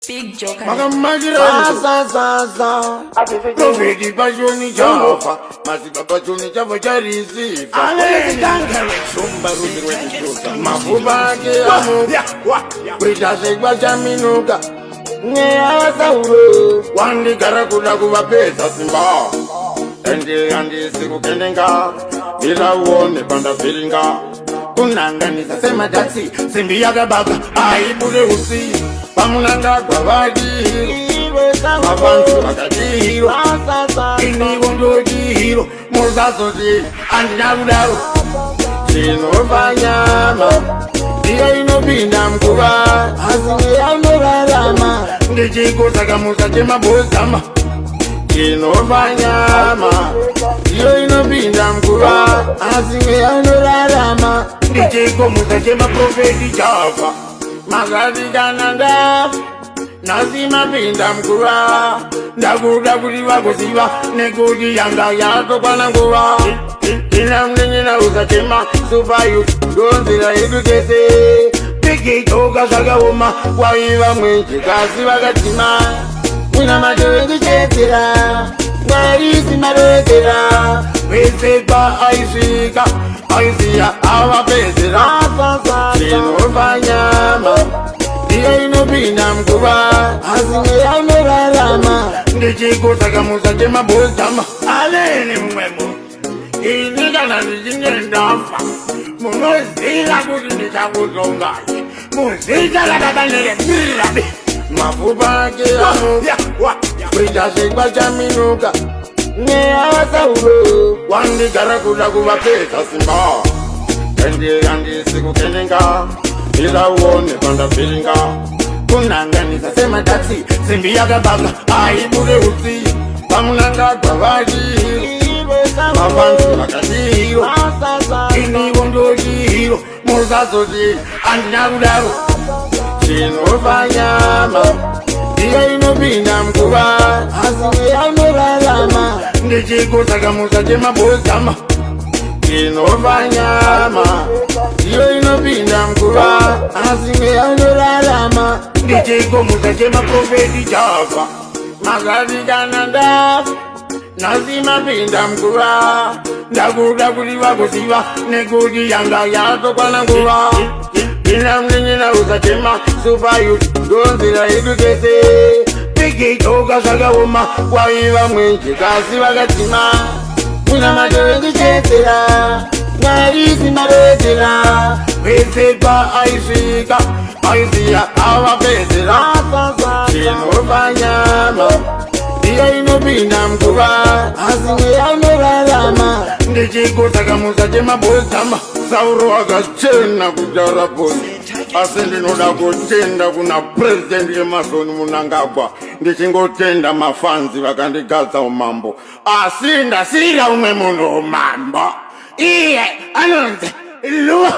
Big joke. Profeti pachoni chava masipa pachoni chava charisiva shumba ruzi rwechituka mafupa ake amuka kuita sekwa chaminuka neavasauro wandigara kuda kuvapedza simba ende handisi kukendenga ndiraone pandavhiringa kunanganisa semadhaksi simbi yakabaka aibude usi pamunangagwa vadiro mavantu vakadiro inivo ndodiro musazoti andina kudaro tinova nyama iyo inopinda mkuva asi yainorarama ndichikosakamusa chemabhozama tinova nyama iyo inopinda mkuva asi yainorarama ndichikomusa chemaprofeti chava makadikana ndafa nasimapinda mkuva ndakuda kuti vakuziva nekuti yanga yatokwana nguva ina mnenyena usachema supayut ndonzira yedu tese pikitoka zvakaoma kwaiva mwenje kasi vakatima ina matovekuchedzera mwarisi madowedzera vesepa aisvika aisiya avapedzera tinova nyama iyo inopinda mkuva asi yainorarama ndichikosakamusa chemabhozama aleni mumwemo ini kana ndichinge ndafa munoziva kuti ndichakuzongai muzita rakabanerebirabe mafupa ake amuka kuita sekwa chaminuka neavasauro wandigara kuda kuvapedza simba ende handisi kukendenga ndiraone pandavhiringa kunanganisa semadhaksi simbi yakabaka aibude usi pamunangagwa vadiro mavantu vakadiro inivo ndodiro musazoti andina kudaro tinova nyama iyo inopinda mkuva asi yainorarama ndichikosakamusa chemabhozama tinova nyama iyo inopinda mkuva asi yainorarama ndichikomusa chemaprofeti chava makadikana ndafa nasimapinda mkuva ndakuda kuti vakuziva nekuti yanga yatokwana nguva ina mnenyena usachema supayut ndonzira yedu tese pikitoka zvakaoma kwaiva mwenje kasi vakatima una matovekuchedzera mwarisi madowedzera vesepa aisvika aisiya avapedzera tinova nyama iyo inopinda mkuva asi yainorarama ndichikosakamusa chemabhozama sauro akachena kutaura boni asi ndinoda kutenda kuna purezidendi yemazoni munangagwa ndichingotenda mafanzi vakandigadza umambo asi ndasiyira umwe munhu umambo iye anonzi luwa